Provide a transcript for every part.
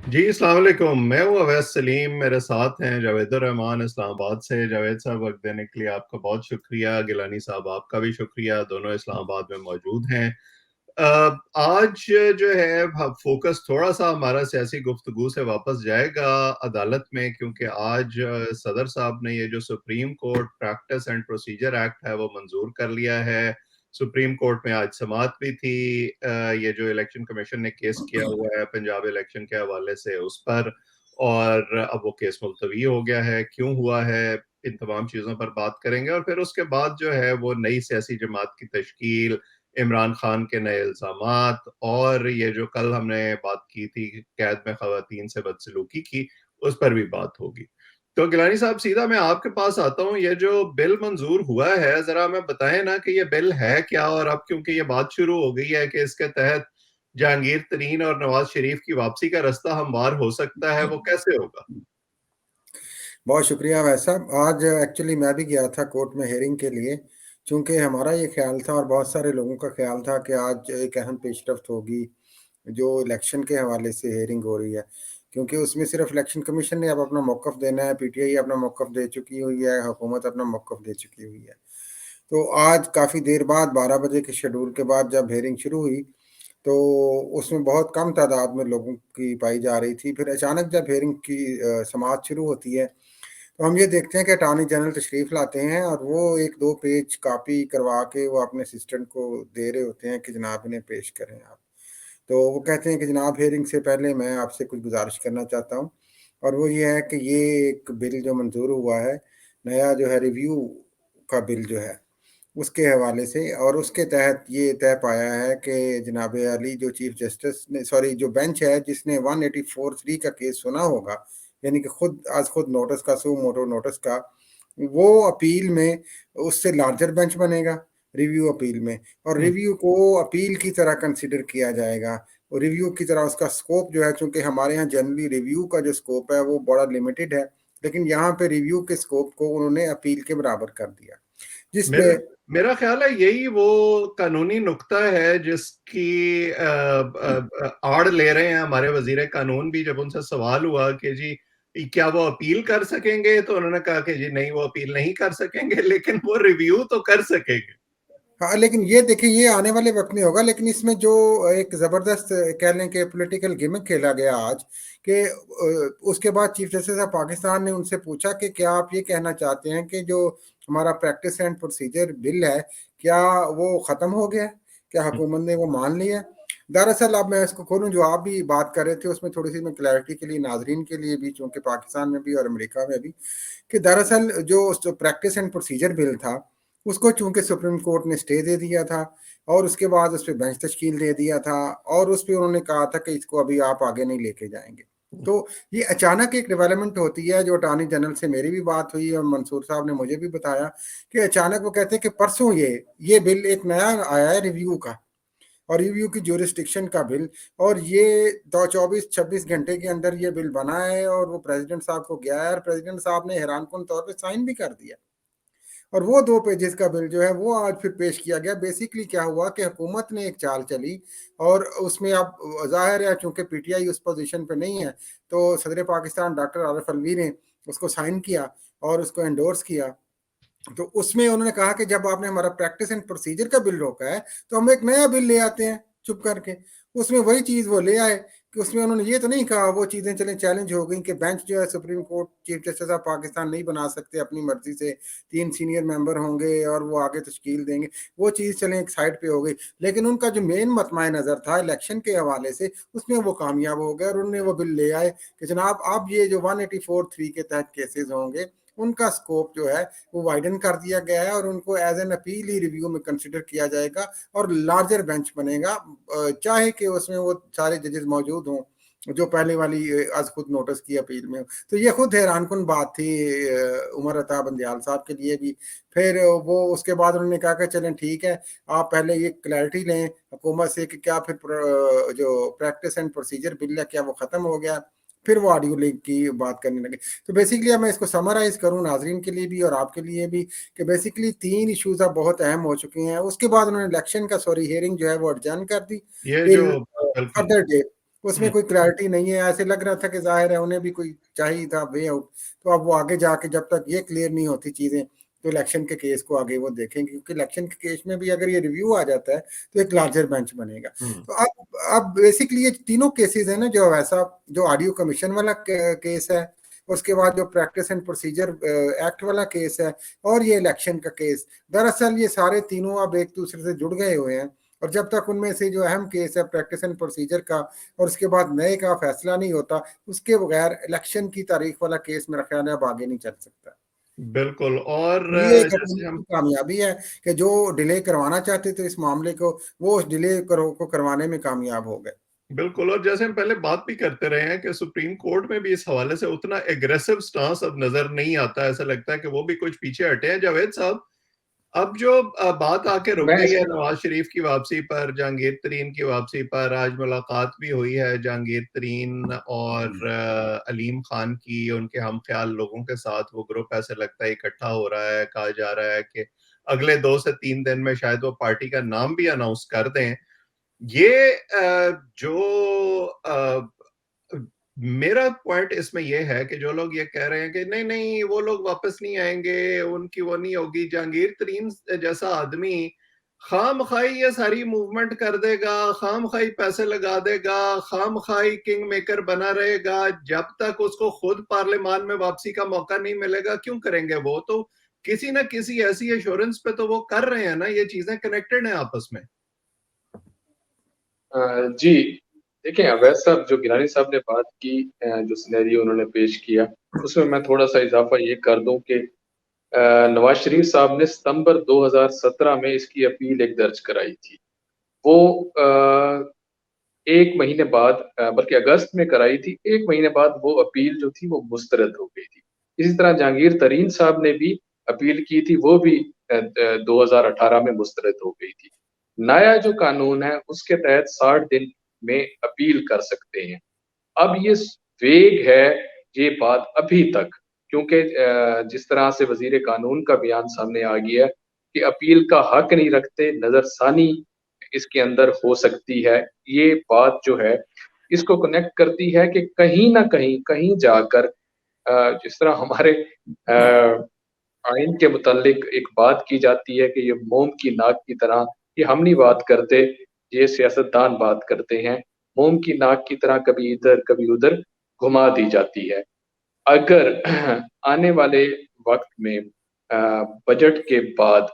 जी, अस्सलाम वालेकुम। मैं हूँ अवैस सलीम, मेरे साथ हैं जावेदुर रहमान इस्लामाबाद से। जावेद साहब, वक़्त देने के लिए आपका बहुत शुक्रिया। गिलानी साहब, आपका भी शुक्रिया, दोनों इस्लामाबाद में मौजूद हैं। आज जो है फ़ोकस थोड़ा-सा हमारा सियासी गुफ्तगू से वापस जाएगा अदालत में, क्योंकि आज सदर साहब ने ये जो supreme court practice and procedure act है, वो मंज़ूर कर लिया है। सुप्रीम कोर्ट में आज समाअत भी थी। ये जो इलेक्शन कमीशन ने केस किया हुआ है पंजाब इलेक्शन के हवाले से उस पर, और अब वो केस मुलतवी हो गया है। क्यों हुआ है, इन तमाम चीज़ों पर बात करेंगे, और फिर उसके बाद जो है वो नई सियासी जमात की तश्कील, इमरान खान के नए इल्ज़ामात, और ये जो कल हमने बात की थी कैद में ख़वातीन से बदसलूकी की, उस पर भी बात होगी। तो गिलानी साहब, सीधा मैं आपके पास आता हूँ। ये जो बिल मंजूर हुआ है, जरा हमें बताएं ना कि ये बिल है क्या, और अब क्योंकि ये बात शुरू हो गई है कि इसके तहत जहांगीर तरीन और नवाज शरीफ की वापसी का रास्ता हमवार हो सकता है, वो कैसे होगा? बहुत शुक्रिया वैसा। आज एक्चुअली मैं भी गया था कोर्ट में हेयरिंग के लिए, चूँकि हमारा ये ख़्याल था और बहुत सारे लोगों का ख़्याल था कि आज एक अहम पेशरफ्त होगी, जो इलेक्शन के हवाले से हेयरिंग हो रही है। क्योंकि उसमें सिर्फ इलेक्शन कमीशन ने अब अपना मौक़िफ़ देना है, पीटीआई अपना मौक़िफ़ दे चुकी हुई है, हुकूमत अपना मौक़िफ़ दे चुकी हुई है। तो आज काफ़ी देर बाद 12 बजे के शेड्यूल के बाद जब हेयरिंग शुरू हुई, तो उसमें बहुत कम तादाद में लोगों की पाई जा रही थी। फिर अचानक जब हेयरिंग की समाअत शुरू होती है, तो हम ये देखते हैं कि अटॉर्नी जनरल तशरीफ़ लाते हैं और वो 1-2 पेज कॉपी करवा के वो अपने असिस्टेंट को दे रहे होते हैं कि जनाब इन्हें पेश करें आप। तो वो कहते हैं कि जनाब हेयरिंग से पहले मैं आपसे कुछ गुज़ारिश करना चाहता हूँ, और वो ये है कि ये एक बिल जो मंज़ूर हुआ है, नया जो है रिव्यू का बिल जो है, उसके हवाले से, और उसके तहत ये तय पाया है कि जनाब अली जो चीफ जस्टिस ने, सॉरी, जो बेंच है जिसने 184(3) का केस सुना होगा, यानी कि खुद नोटिस का, सू मोटो नोटिस का, वो अपील में उससे लार्जर बेंच बनेगा रिव्यू अपील में, और हम्म। रिव्यू को अपील की तरह कंसिडर किया जाएगा। और रिव्यू की तरह उसका स्कोप जो है, चूंकि हमारे यहाँ जनरली रिव्यू का जो स्कोप है वो बड़ा लिमिटेड है, लेकिन यहाँ पे रिव्यू के स्कोप को उन्होंने अपील के बराबर कर दिया, मेरा जिसमें मेरा ख्याल है यही वो कानूनी नुक्ता है जिसकी आड़ ले रहे हैं हमारे वजीर कानून भी। जब उनसे सवाल हुआ कि जी क्या वो अपील कर सकेंगे, तो उन्होंने कहा कि जी नहीं, वो अपील नहीं कर सकेंगे, लेकिन वो रिव्यू तो कर सकेंगे। हाँ, लेकिन ये देखिए, ये आने वाले वक्त में होगा, लेकिन इसमें जो एक ज़बरदस्त कह लें कि पॉलिटिकल गेमिंग खेला गया आज, कि उसके बाद चीफ जस्टिस ऑफ पाकिस्तान ने उनसे पूछा कि क्या आप ये कहना चाहते हैं कि जो हमारा प्रैक्टिस एंड प्रोसीजर बिल है, क्या वो ख़त्म हो गया है? क्या हुकूमत ने वो मान लिया है? दरअसल अब मैं इसको खोलूँ, जो आप भी बात कर रहे थे उसमें थोड़ी सी मैं क्लैरिटी के लिए, नाजरीन के लिए भी, चूँकि पाकिस्तान में भी और अमेरिका में भी, कि दरअसल जो प्रैक्टिस एंड प्रोसीजर बिल था, उसको चूंकि सुप्रीम कोर्ट ने स्टे दे दिया था, और उसके बाद उस पर बेंच तश्कील दे दिया था, और उस पर उन्होंने कहा था कि इसको अभी आप आगे नहीं लेके जाएंगे। तो ये अचानक एक डेवलपमेंट होती है, जो अटॉर्नी जनरल से मेरी भी बात हुई और मंसूर साहब ने मुझे भी बताया कि अचानक वो कहते हैं कि परसों ये बिल एक नया आया है रिव्यू का, और रिव्यू की ज्यूरिस्डिक्शन का बिल, और ये 24-26 घंटे के अंदर ये बिल बना है, और वो प्रेसिडेंट साहब को गया है, और प्रेसिडेंट साहब ने हैरानकुन तौर पर साइन भी कर दिया। और वो 2 पेजेस का बिल जो है वो आज फिर पेश किया गया। बेसिकली क्या हुआ कि हुकूमत ने एक चाल चली, और उसमें अब ज़ाहिर है चूँकि पीटीआई उस पोज़ीशन पे नहीं है, तो सदर पाकिस्तान डॉक्टर आरिफ अलवी ने उसको साइन किया और उसको एंडोर्स किया। तो उसमें उन्होंने कहा कि जब आपने हमारा प्रैक्टिस एंड प्रोसीजर का बिल रोका है, तो हम एक नया बिल ले आते हैं चुप करके। उसमें वही चीज़ वो ले आए, कि उसमें उन्होंने ये तो नहीं कहा, वो चीज़ें चलें चैलेंज हो गई कि बेंच जो है supreme court chief justice of Pakistan नहीं बना सकते अपनी मर्जी से, 3 सीनियर मेंबर होंगे और वो आगे तश्कील देंगे। वो चीज़ चलें एक साइड पे हो गई, लेकिन उनका जो मेन मतमाय नज़र था इलेक्शन के हवाले से, उसमें वो कामयाब हो गए, और उन्होंने वो बिल ले आए कि जनाब अब ये जो 184(3) के तहत केसेस होंगे, उनका स्कोप जो है वो वाइडन कर दिया गया है, और उनको एज एन अपील ही रिव्यू में कंसिडर किया जाएगा, और लार्जर बेंच बनेगा, चाहे कि उसमें वो सारे जजेस मौजूद हों जो पहले वाली आज खुद नोटिस की अपील में। तो ये खुद हैरानकुन बात थी उमर अता बंदयाल साहब के लिए भी। फिर वो उसके बाद उन्होंने कहा कि चलें ठीक है, आप पहले ये क्लैरिटी लें हुकूमत से कि क्या फिर जो प्रैक्टिस एंड प्रोसीजर बिल है क्या वो ख़त्म हो गया। फिर वो ऑडियो लिंक की बात करने लगे। तो बेसिकली अब मैं इसको समराइज़ करूँ नाज़रीन के लिए भी और आपके लिए भी, कि बेसिकली 3 इश्यूज़ अब बहुत अहम हो चुके हैं। उसके बाद उन्होंने इलेक्शन का, सॉरी, हियरिंग जो है वो एडजर्न कर दी ये जो टिल बिल्कुल। Further day. उसमें कोई क्लैरिटी नहीं है। ऐसे लग रहा था कि जाहिर है उन्हें भी कोई चाहिए था वे आउट। तो अब वो आगे जाके जब तक ये क्लियर नहीं होती चीजें, तो इलेक्शन के केस को आगे वो देखेंगे, क्योंकि इलेक्शन के केस में भी अगर ये रिव्यू आ जाता है तो एक लार्जर बेंच बनेगा। तो अब बेसिकली ये तीनों केसेस है ना, जो वैसा जो ऑडियो कमीशन वाला केस है, उसके बाद जो प्रैक्टिस एंड प्रोसीजर एक्ट वाला केस है, और ये इलेक्शन का केस, दरअसल ये सारे तीनों अब एक दूसरे से जुड़ गए हुए हैं। और जब तक उनमें से जो अहम केस है प्रैक्टिस एंड प्रोसीजर का, और उसके बाद नए का फैसला नहीं होता, उसके बगैर इलेक्शन की तारीख वाला केस मेरा ख्याल है अब आगे नहीं चल सकता। बिल्कुल। और ये एक जैसे हुकूमत की हम कामयाबी है कि जो डिले करवाना चाहते थे इस मामले को, वो उस डिले को करवाने में कामयाब हो गए। बिल्कुल, और जैसे हम पहले बात भी करते रहे हैं कि सुप्रीम कोर्ट में भी इस हवाले से उतना एग्रेसिव स्टांस अब नजर नहीं आता। ऐसा लगता है कि वो भी कुछ पीछे हटे हैं। जावेद साहब, अब जो बात आके रुक मैं गई है इसमें नवाज शरीफ की वापसी पर, जहांगीर तरीन की वापसी पर, आज मुलाकात भी हुई है जहांगीर तरीन और अलीम खान की, उनके हम ख्याल लोगों के साथ। वो ग्रुप ऐसे लगता है इकट्ठा हो रहा है। कहा जा रहा है कि अगले 2 से 3 दिन में शायद वो पार्टी का नाम भी अनाउंस कर दें। ये जो मेरा पॉइंट इसमें यह है कि जो लोग ये कह रहे हैं कि नहीं नहीं वो लोग वापस नहीं आएंगे, उनकी वो नहीं होगी, जहांगीर तरीन जैसा आदमी खाम खाई ये सारी मूवमेंट कर देगा, खाम खाई पैसे लगा देगा, खाम खाई किंग मेकर बना रहेगा, जब तक उसको खुद पार्लियामान में वापसी का मौका नहीं मिलेगा क्यों करेंगे? वो तो किसी ना किसी ऐसी एश्योरेंस पे तो वो कर रहे हैं ना। ये चीजें कनेक्टेड हैं आपस में। जी देखिए, अवैध साहब जो गिलानी साहब ने बात की, जो सिनेरियो उन्होंने पेश किया, उसमें मैं थोड़ा सा इजाफा ये कर दूं कि नवाज शरीफ साहब ने सितंबर 2017 में इसकी अपील एक दर्ज कराई थी। वो एक महीने बाद, बल्कि अगस्त में कराई थी, एक महीने बाद वो अपील जो थी वो मुस्तरद हो गई थी। इसी तरह जहांगीर तरीन साहब ने भी अपील की थी, वो भी 2018 में मुस्तरद हो गई थी। नया जो कानून है उसके तहत 60 दिन में अपील कर सकते हैं। अब ये वेग है ये बात अभी तक, क्योंकि जिस तरह से वजीर कानून का बयान सामने आ गया है कि अपील का हक नहीं रखते, नजरसानी इसके अंदर हो सकती है। ये बात जो है इसको कनेक्ट करती है कि कहीं ना कहीं कहीं जाकर जिस तरह हमारे आइन के मुतालिक एक बात की जाती है कि ये मोम की नाक की तरह, ये हम नहीं बात करते, ये सियासतदान बात करते हैं, मोम की नाक की तरह कभी इधर कभी उधर घुमा दी जाती है। अगर आने वाले वक्त में बजट के बाद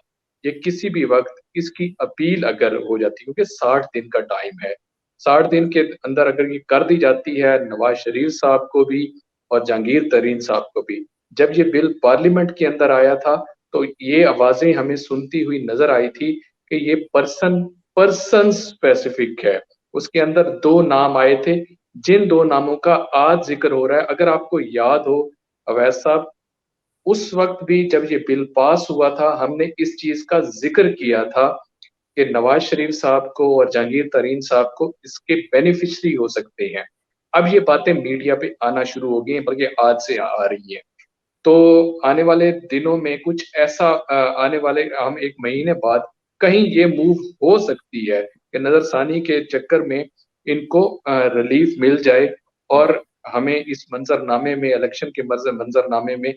ये किसी भी वक्त इसकी अपील अगर हो जाती है, क्योंकि 60 दिन का टाइम है, 60 दिन के अंदर अगर ये कर दी जाती है, नवाज शरीफ साहब को भी और जहांगीर तरीन साहब को भी, जब ये बिल पार्लियामेंट के अंदर आया था तो ये आवाजें हमें सुनती हुई नजर आई थी कि ये पर्सन स्पेसिफिक है। उसके अंदर 2 नाम आए थे, जिन 2 नामों का आज जिक्र हो रहा है। अगर आपको याद हो अवैध साहब, उस वक्त भी जब ये बिल पास हुआ था हमने इस चीज का जिक्र किया था कि नवाज शरीफ साहब को और जहांगीर तरीन साहब को इसके बेनिफिशरी हो सकते हैं। अब ये बातें मीडिया पे आना शुरू हो गई हैं, बल्कि आज से आ रही हैं। तो आने वाले दिनों में कुछ ऐसा आने वाले हम एक महीने बाद कहीं ये मूव हो सकती है कि नजरसानी के चक्कर में इनको रिलीफ मिल जाए और हमें इस मंजरनामे में, इलेक्शन के मंजरनामे में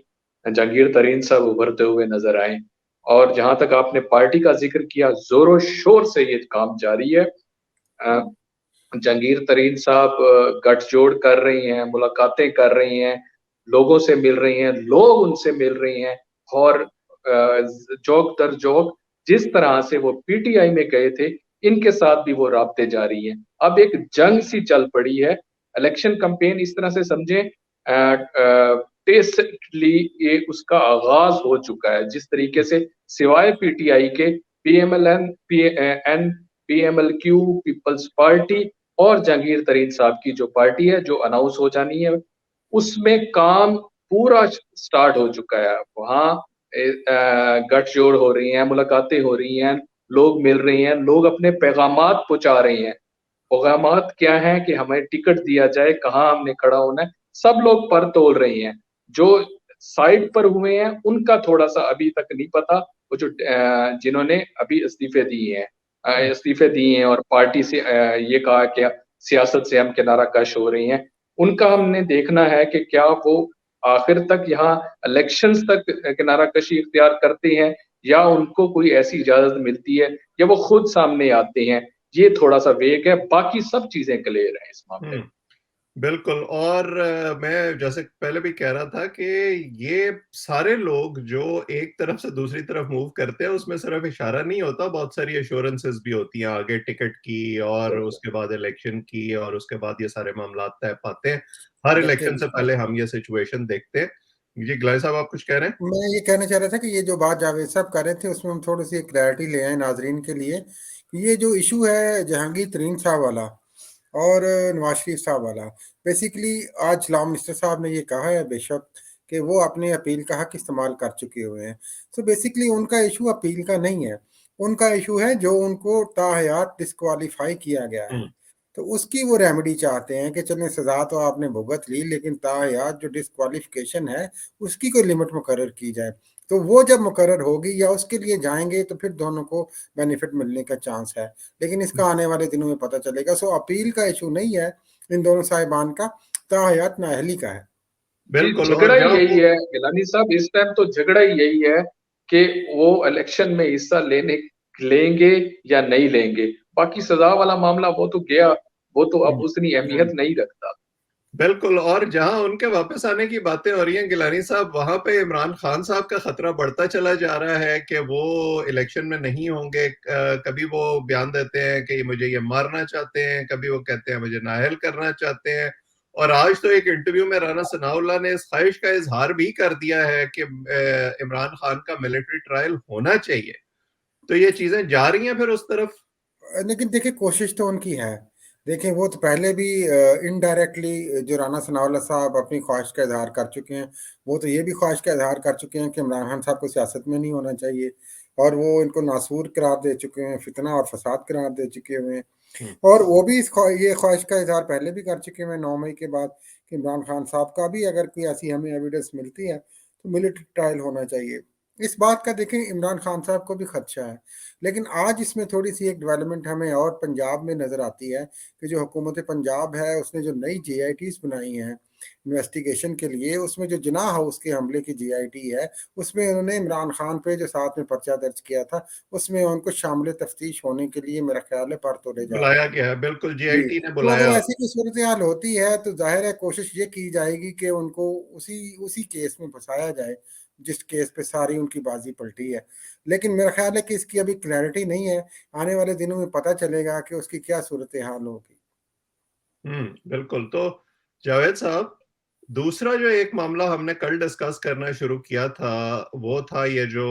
जहांगीर तरीन साहब उभरते हुए नजर आए। और जहां तक आपने पार्टी का जिक्र किया, जोरों शोर से ये काम जारी है। अ, जहांगीर तरीन साहब गठजोड़ कर रही हैं, मुलाकातें कर रही हैं, लोगों से मिल रही हैं, लोग उनसे मिल रही हैं। और जौक दर जौक जिस तरह से वो पीटीआई में गए थे, इनके साथ भी वो राब्ते जारी हैं। अब एक जंग सी चल पड़ी है। इलेक्शन कैंपेन इस तरह से समझें, टेस्टली ये उसका आगाज हो चुका है। जिस तरीके से सिवाय पीटीआई के पीएमएलएन, पीएन, पीएमएलक्यू, पीपल्स पार्टी और जहांगीर तरीन साहब की जो पार्टी है जो अनाउंस हो जानी है, उसमें काम पूरा स्टार्ट हो चुका है। वहां गठजोड़ हो रही हैं, मुलाकातें हो रही हैं, लोग मिल रहे हैं, लोग अपने पैगामात पहुंचा रहे हैं। पैगामात क्या है कि हमें टिकट दिया जाए, कहाँ हमने खड़ा होना है, सब लोग पर तोल रहे हैं। जो साइड पर हुए हैं उनका थोड़ा सा अभी तक नहीं पता। वो जो जिन्होंने अभी इस्तीफे दिए हैं, इस्तीफे दिए हैं और पार्टी से ये कहा कि सियासत से हम किनारा कश हो रही हैं, उनका हमने देखना है कि क्या वो आखिर तक यहाँ इलेक्शंस तक किनारा कशी इख्तियार करते हैं, या उनको कोई ऐसी इजाज़त मिलती है, या वो खुद सामने आते हैं। ये थोड़ा-सा वेग है, बाकी सब चीज़ें क्लियर हैं इस मामले में। बिल्कुल। और मैं जैसे पहले भी कह रहा था कि ये सारे लोग जो एक तरफ से दूसरी तरफ मूव करते हैं, उसमें सिर्फ इशारा नहीं होता, बहुत सारी एश्योरेंसेस भी होती हैं आगे टिकट की, और उसके बाद इलेक्शन की, और उसके बाद ये सारे मामलात तय पाते हैं। हर इलेक्शन से पहले हम ये सिचुएशन देखते हैं। जी गिलानी साहब, आप कुछ कह रहे हैं? मैं ये कहना चाह रहा था कि ये जो बात जावेद साहब कर रहे थे उसमें हम थोड़ी सी क्लैरिटी ले आए नाजरीन के लिए। ये जो इशू है जहांगीर तरीन साहब वाला और नवाज शरीफ साहब वाला, बेसिकली आज लॉ मिनिस्टर साहब ने ये कहा है बेशक कि वो अपने अपील का हक इस्तेमाल कर चुके हुए हैं। सो बेसिकली उनका इशू अपील का नहीं है, उनका इशू है जो उनको ताहयात डिस्क्वालीफाई किया गया है, तो उसकी वो रेमेडी चाहते हैं कि चलें सज़ा तो आपने भुगत ली, लेकिन ताहयात जो डिस्क्वालिफिकेशन है उसकी कोई लिमिट मुकर्रर की जाए। तो वो जब मुकर्रर होगी या उसके लिए जाएंगे तो फिर दोनों को बेनिफिट मिलने का चांस है, लेकिन इसका आने वाले दिनों में पता चलेगा। सो अपील का इशू नहीं है इन दोनों साहिबान का, ताहयात नाअहली का है। जी, बिल्कुल। झगड़ा और ही जब यही है गिलानी साहब, इस टाइम तो झगड़ा ही यही है कि वो इलेक्शन में हिस्सा लेंगे या नहीं लेंगे। बाकी सजा वाला मामला वो तो गया, वो तो अब उतनी अहमियत नहीं रखता। बिल्कुल। और जहां उनके वापस आने की बातें हो रही हैं गिलानी साहब, वहां पे इमरान खान साहब का खतरा बढ़ता चला जा रहा है कि वो इलेक्शन में नहीं होंगे। कभी वो बयान देते हैं कि मुझे ये मारना चाहते हैं, कभी वो कहते हैं मुझे नाअहल करना चाहते हैं, और आज तो एक इंटरव्यू में राना सनाउल्लाह ने इस ख्वाहिश का इजहार भी कर दिया है कि इमरान खान का मिलिट्री ट्रायल होना चाहिए। तो ये चीजें जा रही हैं फिर उस तरफ। लेकिन देखिए कोशिश तो उनकी है। देखें वो तो पहले भी इनडायरेक्टली जो राना सनाउल्लाह साहब अपनी ख्वाहिश का इजहार कर चुके हैं, वो तो ये भी ख्वाहिश का इजहार कर चुके हैं कि इमरान खान साहब को सियासत में नहीं होना चाहिए, और वो इनको नासूर करार दे चुके हैं, फितना और फसाद करार दे चुके हुए हैं। और वो भी ये ख्वाहिश का इजहार पहले भी कर चुके हैं 9 मई के बाद कि इमरान खान साहब का भी अगर कोई ऐसी हमें एविडेंस मिलती है तो मिलिट्री ट्रायल होना चाहिए। इस बात का देखें इमरान खान साहब को भी खदशा है, लेकिन आज इसमें थोड़ी सी एक डेवलपमेंट हमें और पंजाब में नज़र आती है कि जो हुकूमत पंजाब है उसने जो नई JITs बनाई हैं इन्वेस्टिगेशन के लिए, उसमें जो जिना हाउस के हमले की JIT है, उसमें उन्होंने इमरान खान पे जो साथ में पर्चा दर्ज किया था, उसमें उनको शामिल तफ्तीश होने के लिए मेरा ख्याल है पर तोड़े जा रहे बुलाया हैं। गया है, बिल्कुल जी, GIT ने तो अगर बुलाया। ऐसी कोई सूरत हाल होती है तो ज़ाहिर है कोशिश ये की जाएगी कि उनको उसी उसी केस में फँसाया जाए, जिस केस पे सारी उनकी बाज़ी पलटी है। लेकिन मेरा ख़्याल है कि इसकी अभी क्लैरिटी नहीं है, आने वाले दिनों में पता चलेगा कि उसकी क्या सूरत हाल होगी। बिल्कुल। तो जावेद साहब, दूसरा जो एक मामला हमने कल डिस्कस करना शुरू किया था, वो था ये जो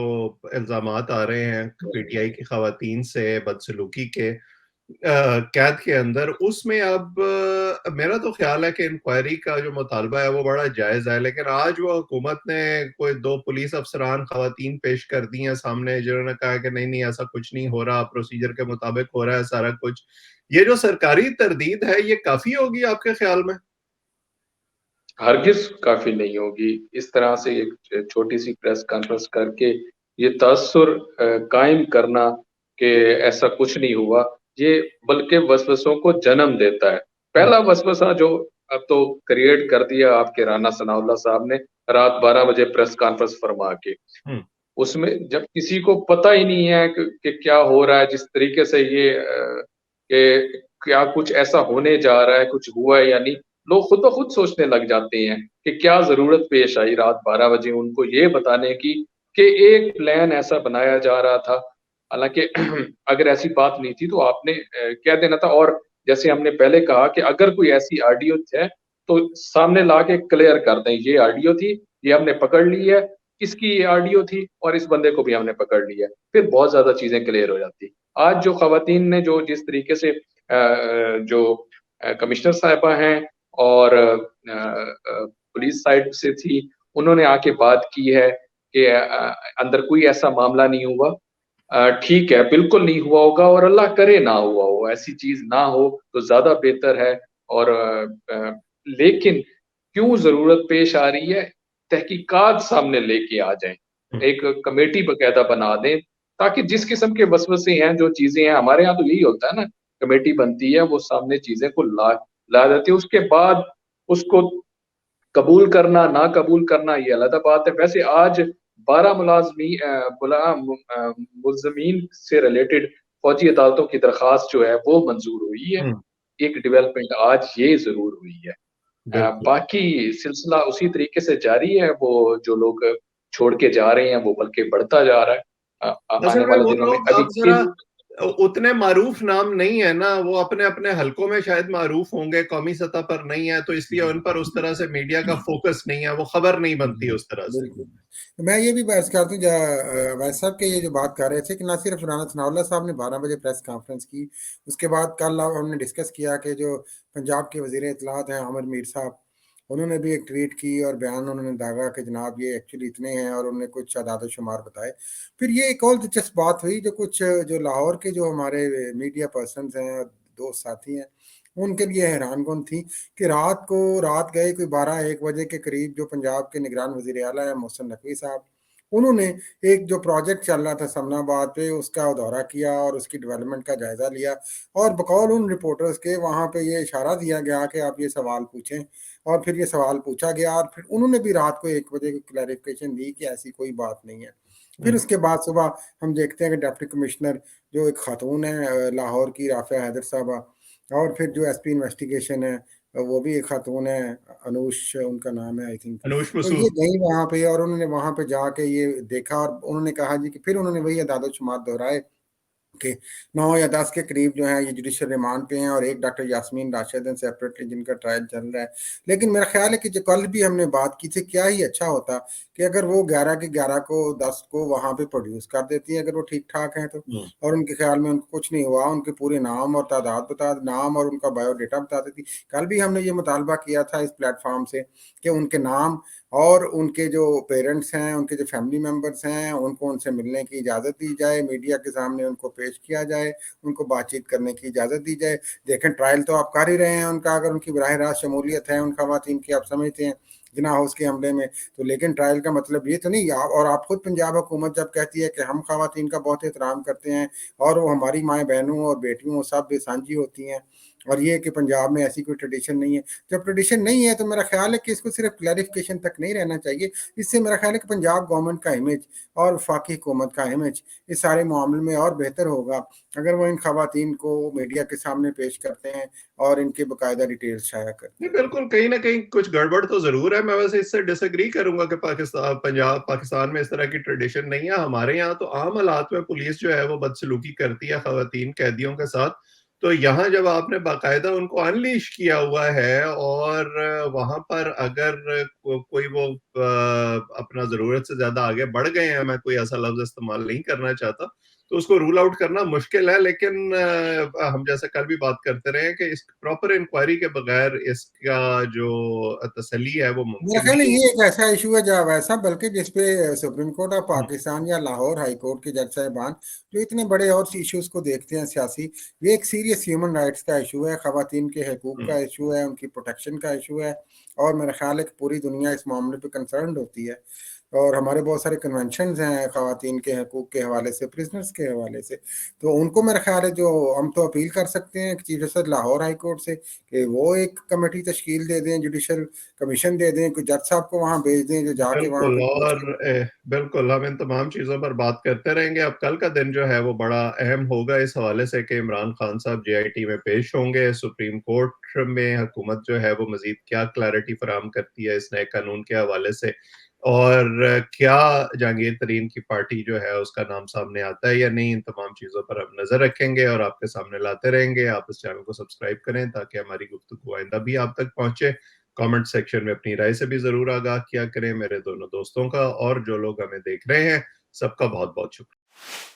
इल्ज़ामात आ रहे हैं PTI की ख़वातीन से बदसलूकी के कैद के अंदर। उसमें अब मेरा तो ख्याल है कि इंक्वायरी का जो मुतालबा है वो बड़ा जायज़ है, लेकिन आज वो हुकूमत ने कोई 2 पुलिस अफसरान ख़वातीन पेश कर दी हैं सामने, जिन्होंने कहा कि नहीं, नहीं ऐसा कुछ नहीं हो रहा, प्रोसीजर के मुताबिक हो रहा है सारा कुछ। ये जो सरकारी तरदीद है, ये काफ़ी होगी आपके ख्याल में? हरगिज़ काफ़ी नहीं होगी। इस तरह से एक छोटी-सी प्रेस कॉन्फ्रेंस करके ये तअस्सुर कायम करना कि ऐसा कुछ नहीं हुआ, ये बल्कि वसवसों को जन्म देता है। हुँ, पहला वसवसा जो अब तो क्रिएट कर दिया आपके राना सनाउल्लाह साहब ने रात 12 बजे प्रेस कॉन्फ्रेंस फरमा के। हुँ, उसमें जब किसी को पता ही नहीं है कि क्या हो रहा है, जिस तरीके से ये कि क्या कुछ ऐसा होने जा रहा है, कुछ हुआ है या नहीं, लोग खुद ब खुद सोचने लग जाते हैं कि क्या ज़रूरत पेश आई रात 12 बजे उनको ये बताने की कि एक प्लान ऐसा बनाया जा रहा था। हालाँकि अगर ऐसी बात नहीं थी तो आपने कह देना था, और जैसे हमने पहले कहा कि अगर कोई ऐसी ऑडियो है, तो सामने ला के क्लियर कर दें, ये ऑडियो थी, ये हमने पकड़ ली है, इसकी ये ऑडियो थी और इस बंदे को भी हमने पकड़ लिया है। फिर बहुत ज़्यादा चीज़ें क्लियर हो जाती। आज जो ख़वातीन ने जो जिस तरीके से जो कमिश्नर साहिबा हैं और पुलिस साइड से थी, उन्होंने आके बात की है कि अंदर कोई ऐसा मामला नहीं हुआ। ठीक है, बिल्कुल नहीं हुआ होगा और अल्लाह करे ना हुआ हो, ऐसी चीज़ ना हो तो ज़्यादा बेहतर है। और लेकिन क्यों ज़रूरत पेश आ रही है, तहकीकात सामने लेके आ जाएँ। हुँ, एक कमेटी बाकायदा बना दें, ताकि जिस किस्म के वसवसे हैं, जो चीज़ें हैं, हमारे यहाँ तो यही होता है ना कमेटी बनती है, वो सामने चीज़ें को ला देती है। उसके बाद उसको कबूल करना, ना कबूल करना ये अलग बात है। वैसे आज 12 मुल्ज़मीन से रिलेटेड फौजी अदालतों की दरख्वास्त जो है वो मंज़ूर हुई है। हुँ, एक डेवलपमेंट आज ये ज़रूर हुई है। बिल्कुल। बाकी सिलसिला उसी तरीके से जारी है, वो जो लोग छोड़ के जा रहे हैं वो बल्कि बढ़ता जा रहा है। आने असल में वाले वो दिनों में लोग अभी अब ज़रा किन उतने मारूफ नाम नहीं है ना, वो अपने-अपने हलकों में शायद मारूफ होंगे, कौमी सतह पर नहीं है, तो इसलिए उन पर उस तरह से मीडिया का फ़ोकस नहीं है, वो खबर नहीं बनती उस तरह से। बिल्कुल। तो मैं ये भी अर्ज़ करता हूँ वैस साहब के ये जो बात कर रहे थे कि ना सिर्फ राना सनाउल्लाह साहब ने 12 बजे प्रेस कॉन्फ्रेंस की, उसके बाद कल हमने डिस्कस किया कि जो पंजाब के वज़ीर इत्तलात हैं आमिर मीर साहब, उन्होंने भी एक ट्वीट की और बयान उन्होंने दागा कि जनाब ये एक्चुअली इतने हैं और उन्होंने कुछ आदाद-ओ-शुमार बताए। फिर ये एक और दिलचस्प बात हुई जो कुछ जो लाहौर के जो हमारे मीडिया पर्सन्स हैं, दोस्त साथी हैं, उनके लिए हैरानकुन थी कि रात गए कोई 12-1 बजे के करीब जो पंजाब के निगरान वज़ीर आला हैं मोहसिन नकवी साहब, उन्होंने एक जो प्रोजेक्ट चल रहा था समनाबाद पे उसका दौरा किया और उसकी डेवलपमेंट का जायज़ा लिया और बकौल उन रिपोर्टर्स के वहाँ पे ये इशारा दिया गया कि आप ये सवाल पूछें और फिर ये सवाल पूछा गया और फिर उन्होंने भी रात को 1 बजे क्लैरिफ़िकेशन दी कि ऐसी कोई बात नहीं है। फिर हुँ, उसके बाद सुबह हम देखते हैं कि डिप्टी कमिश्नर जो एक खातून है लाहौर की राफ़िया हैदर साहबा और फिर जो एसपी इन्वेस्टिगेशन है वो भी एक खातून है अनूश उनका नाम है आई थिंक। अनूश तो ये मसूद। गई वहाँ पे और उन्होंने वहाँ पे जाके ये देखा और उन्होंने कहा जी कि फिर उन्होंने वही अदाद-ओ-शुमार दोहराए कि 9 या 10 के करीब जो है ये जुडिशियल रिमांड पे हैं और एक डॉक्टर यास्मीन राशिद हैं सेपरेटली जिनका ट्रायल चल रहा है। लेकिन मेरा ख़्याल है कि जो कल भी हमने बात की थी, क्या ही अच्छा होता कि अगर वो 11 के 11 को 10 को वहाँ पे प्रोड्यूस कर देती हैं, अगर वो ठीक-ठाक हैं तो। हुँ, और उनके ख़्याल में उनको कुछ नहीं हुआ, उनके पूरे नाम और तादाद नाम और उनका बायोडाटा बता देती। कल भी हमने ये मुतालबा किया था इस प्लेटफ़ॉर्म से कि उनके नाम और उनके जो पेरेंट्स हैं, उनके जो फैमिली मेंबर्स हैं, उनको उनसे मिलने की इजाज़त दी जाए, मीडिया के सामने उनको पेश किया जाए, उनको बातचीत करने की इजाज़त दी जाए। देखें ट्रायल तो आप कर ही रहे हैं उनका अगर उनकी बराह रास्त शमूलियत है उन ख़वातीन की आप समझते हैं, जिन्ना हाउस के हमले में, तो लेकिन ट्रायल का मतलब ये तो नहीं आप और आप खुद पंजाब हुकूमत जब कहती है कि हम ख़वातीन का बहुत एहतराम करते हैं और वो हमारी माएँ-बहनों और बेटियों सब साझी होती हैं और ये कि पंजाब में ऐसी कोई ट्रेडिशन नहीं है। जब ट्रेडिशन नहीं है तो मेरा ख़्याल है कि इसको सिर्फ़ क्लैरिफ़िकेशन तक नहीं रहना चाहिए। इससे मेरा ख़्याल है कि पंजाब गवर्नमेंट का इमेज और वफ़ाकी हुकूमत का इमेज इस सारे मामले में और बेहतर होगा, अगर वो इन ख़वातीन को मीडिया के सामने पेश करते हैं और इनकी बाकायदा डिटेल्स शाया करते नहीं हैं। बिल्कुल, कहीं न कहीं कुछ गड़बड़ तो ज़रूर है, मैं वैसे इससे डिसएग्री करूँगा कि पाकिस्तान में इस तरह की ट्रेडिशन नहीं है। हमारे यहाँ तो आम हालात में पुलिस जो है वो बदसलूकी करती है ख़वातीन कैदियों के साथ। तो यहाँ जब आपने बाकायदा उनको अनलीश किया हुआ है और वहाँ पर अगर कोई वो अपना ज़रूरत से ज़्यादा आगे बढ़ गए हैं, मैं कोई ऐसा लफ़्ज़ इस्तेमाल नहीं करना चाहता, तो उसको रूल आउट करना मुश्किल है। लेकिन हम जैसे कल भी बात करते रहे हैं कि इस प्रॉपर इंक्वायरी के बगैर इसका जो तसल्ली है वो मेरा मुमकिन ख्याल है नहीं है। ये एक ऐसा इशू है जहाँ वैसा बल्कि जिसपे सुप्रीम कोर्ट ऑफ हुँ, पाकिस्तान या लाहौर हाई कोर्ट के जज साहिबान जो इतने बड़े और इश्यूज को देखते हैं सियासी, ये एक सीरियस ह्यूमन राइट्स का इशू है, खवातीन के हकूक हुँ, का इशू है, उनकी प्रोटेक्शन का इशू है और मेरा ख्याल है कि पूरी दुनिया इस मामले पे कंसर्न्ड होती है और हमारे बहुत सारे कन्वेंशंस हैं खवातीन के हकूक के हवाले से, प्रिजनर्स के हवाले से। तो उनको मेरा ख्याल है जो हम तो अपील कर सकते हैं chief justice Lahore high court से कि वो एक कमेटी तश्कील दे दें, जुडिशल कमीशन दे दें, कोई जज साहब को वहाँ भेज दें जो जाके वहाँ बिल्कुल पे और पूछें। बिल्कुल हम इन तमाम चीज़ों पर बात करते रहेंगे। अब कल का दिन जो है वो बड़ा अहम होगा इस हवाले से कि इमरान खान साहब जेआईटी में पेश होंगे। सुप्रीम कोर्ट में हुकूमत जो है वो मज़ीद क्या क्लैरिटी फराहम करती है इस नए कानून के हवाले से और क्या जहांगीर तरीन की पार्टी जो है उसका नाम सामने आता है या नहीं, इन तमाम चीज़ों पर हम नज़र रखेंगे और आपके सामने लाते रहेंगे। आप इस चैनल को सब्सक्राइब करें ताकि हमारी गुफ्तगू आइंदा भी आप तक पहुँचे। कमेंट सेक्शन में अपनी राय से भी ज़रूर आगाह किया करें। मेरे दोनों दोस्तों का और जो लोग हमें देख रहे हैं, सबका बहुत-बहुत शुक्रिया।